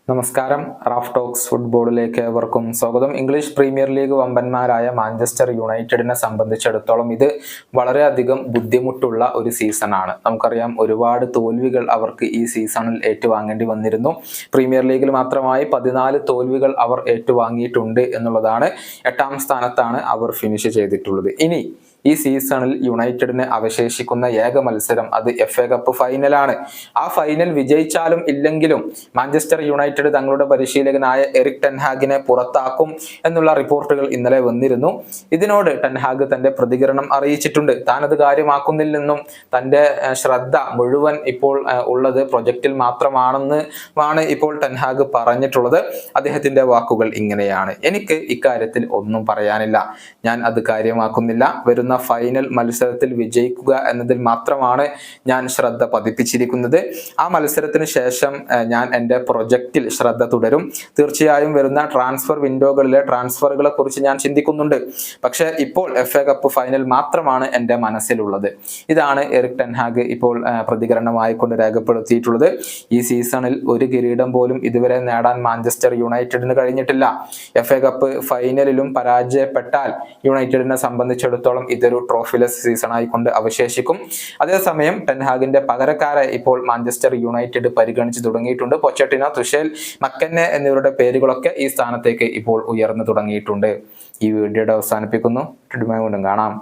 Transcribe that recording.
നമസ്കാരം. Raf talks ഫുട്ബോളിലേക്ക് ഏവർക്കും സ്വാഗതം. ഇംഗ്ലീഷ് പ്രീമിയർ ലീഗ് വമ്പന്മാരായ മാഞ്ചസ്റ്റർ യുണൈറ്റഡിനെ സംബന്ധിച്ചിടത്തോളം ഇത് വളരെയധികം ബുദ്ധിമുട്ടുള്ള ഒരു സീസണാണ്. നമുക്കറിയാം, ഒരുപാട് തോൽവികൾ അവർക്ക് ഈ സീസണിൽ ഏറ്റുവാങ്ങേണ്ടി വന്നിരുന്നു. പ്രീമിയർ ലീഗിൽ മാത്രമായി 14 തോൽവികൾ അവർ ഏറ്റുവാങ്ങിയിട്ടുണ്ട് എന്നുള്ളതാണ്. 8ാം സ്ഥാനത്താണ് അവർ ഫിനിഷ് ചെയ്തിട്ടുള്ളത്. ഇനി ഈ സീസണിൽ യുണൈറ്റഡിന് അവശേഷിക്കുന്ന ഏക മത്സരം അത് FA കപ്പ് ഫൈനലാണ്. ആ ഫൈനൽ വിജയിച്ചാലും ഇല്ലെങ്കിലും മാഞ്ചസ്റ്റർ യുണൈറ്റഡ് തങ്ങളുടെ പരിശീലകനായ എറിക് ടെൻ ഹാഗിനെ പുറത്താക്കും എന്നുള്ള റിപ്പോർട്ടുകൾ ഇന്നലെ വന്നിരുന്നു. ഇതിനോട് ടെൻ ഹാഗ് തന്റെ പ്രതികരണം അറിയിച്ചിട്ടുണ്ട്. താനത് കാര്യമാക്കുന്നില്ലെന്നും തന്റെ ശ്രദ്ധ മുഴുവൻ ഇപ്പോൾ ഉള്ളത് പ്രൊജക്റ്റിൽ മാത്രമാണെന്നാണ് ഇപ്പോൾ ടെൻ ഹാഗ് പറഞ്ഞിട്ടുള്ളത്. അദ്ദേഹത്തിന്റെ വാക്കുകൾ ഇങ്ങനെയാണ്: എനിക്ക് ഇക്കാര്യത്തിൽ ഒന്നും പറയാനില്ല. ഞാൻ അത് കാര്യമാക്കുന്നില്ല. വരുന്ന ഫൈനൽ മത്സരത്തിൽ വിജയിക്കുക എന്നതിൽ മാത്രമാണ് ഞാൻ ശ്രദ്ധ പതിപ്പിച്ചിരിക്കുന്നത്. ആ മത്സരത്തിന് ശേഷം ഞാൻ എൻ്റെ പ്രൊജക്റ്റിൽ ശ്രദ്ധ തുടരും. തീർച്ചയായും വരുന്ന ട്രാൻസ്ഫർ വിൻഡോകളിലെ ട്രാൻസ്ഫറുകളെ കുറിച്ച് ഞാൻ ചിന്തിക്കുന്നുണ്ട്. പക്ഷേ ഇപ്പോൾ FA കപ്പ് ഫൈനൽ മാത്രമാണ് എൻ്റെ മനസ്സിലുള്ളത്. ഇതാണ് എറിക് ടെൻ ഹാഗ് ഇപ്പോൾ പ്രതികരണമായി കൊണ്ട് രേഖപ്പെടുത്തിയിട്ടുള്ളത്. ഈ സീസണിൽ ഒരു കിരീടം പോലും ഇതുവരെ നേടാൻ മാഞ്ചസ്റ്റർ യുണൈറ്റഡിന് കഴിഞ്ഞിട്ടില്ല. FA കപ്പ് ഫൈനലിലും പരാജയപ്പെട്ടാൽ യുണൈറ്റഡിനെ സംബന്ധിച്ചിടത്തോളം ഇതൊരു ട്രോഫിലെസ് സീസണായി കൊണ്ട് അവശേഷിക്കും. അതേസമയം ടെൻ ഹാഗിന്റെ പകരക്കാരെ ഇപ്പോൾ മാഞ്ചസ്റ്റർ യുണൈറ്റഡ് പരിഗണിച്ചു തുടങ്ങിയിട്ടുണ്ട്. പൊച്ചറ്റിനോ, തുഷേൽ, മക്കന്നെ എന്നിവരുടെ പേരുകളൊക്കെ ഈ സ്ഥാനത്തേക്ക് ഇപ്പോൾ ഉയർന്നു തുടങ്ങിയിട്ടുണ്ട്. ഈ വീഡിയോയുടെ അവസാനിപ്പിക്കുന്നു. വീണ്ടും കാണാം.